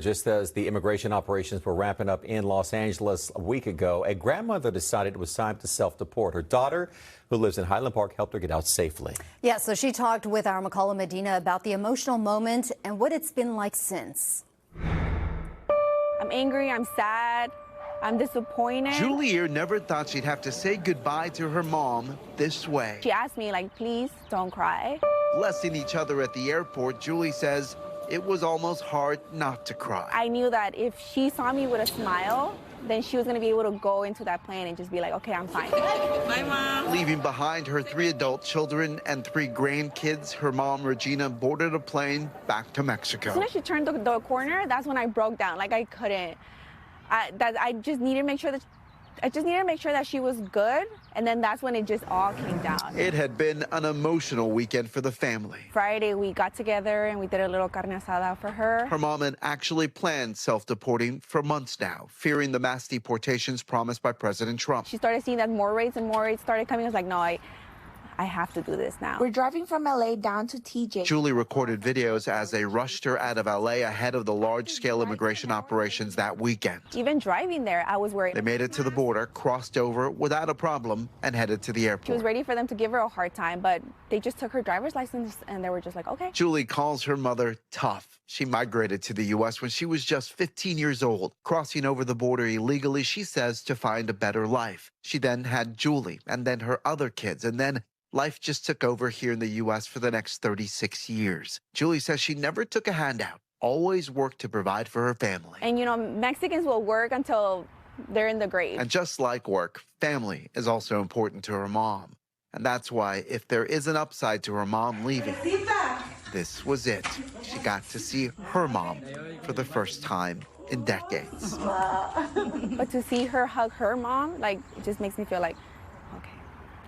Just as the immigration operations were ramping up in Los Angeles a week ago, a grandmother decided it was time to self-deport. Her daughter, who lives in Highland Park, helped her get out safely. Yeah, so she talked with our Mekahlo Medino about the emotional moment and what it's been like since. I'm angry, I'm sad, I'm disappointed. Julie never thought she'd have to say goodbye to her mom this way. She asked me, like, please don't cry. Blessing each other at the airport, Julie says it was almost hard not to cry. I knew that if she saw me with a smile, then she was going to be able to go into that plane and just be like, okay, I'm fine. Bye, Mom. Leaving behind her 3 adult children and 3 grandkids, her mom, Regina, boarded a plane back to Mexico. As soon as she turned the corner, that's when I broke down. Like, I couldn't. I just needed to make sure that she was good, and then that's when it just all came down. It had been an emotional weekend for the family. Friday, we got together and we did a little carne asada for her. Her mom had actually planned self-deporting for months now, fearing the mass deportations promised by President Trump. She started seeing that more rates and more rates started coming. I was like, no, I have to do this now. We're driving from LA down to TJ. Julie recorded videos as they rushed her out of LA ahead of the large-scale immigration operations that weekend. Even driving there, I was worried. They made it to the border, crossed over without a problem, and headed to the airport. She was ready for them to give her a hard time, but they just took her driver's license and they were just like, okay. Julie calls her mother tough. She migrated to the U.S. when she was just 15 years old, crossing over the border illegally, she says, to find a better life. She then had Julie and then her other kids, and then life just took over here in the U.S. for the next 36 years. Julie says she never took a handout, always worked to provide for her family. And, you know, Mexicans will work until they're in the grave. And just like work, family is also important to her mom. And that's why if there is an upside to her mom leaving, this was it. She got to see her mom for the first time in decades. But to see her hug her mom, like, it just makes me feel like,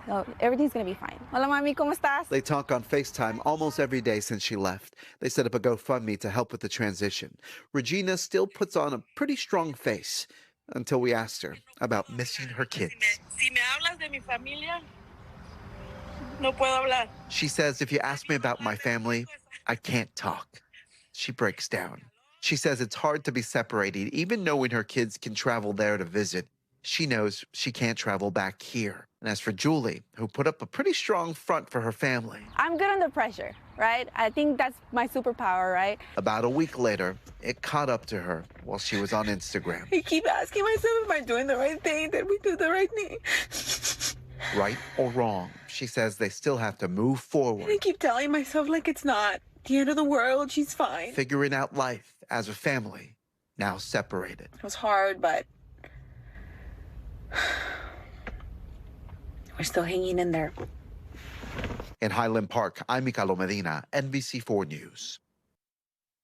no, everything's gonna be fine. Hola, mami, ¿cómo estás? They talk on FaceTime almost every day since she left. They set up a GoFundMe to help with the transition. Regina still puts on a pretty strong face until we asked her about missing her kids. Si me hablas de mi familia, no puedo hablar. She says, if you ask me about my family, I can't talk. She breaks down. She says it's hard to be separated, even knowing her kids can travel there to visit. She knows she can't travel back here. And as for Julie, who put up a pretty strong front for her family. I'm good under pressure, right? I think that's my superpower, right? About a week later, it caught up to her while she was on Instagram. I keep asking myself, am I doing the right thing? Did we do the right thing? Right or wrong, she says they still have to move forward. I keep telling myself like it's not the end of the world, she's fine. Figuring out life as a family, now separated. It was hard, but we're still hanging in there. In Highland Park, I'm Mekahlo Medino, NBC4 News.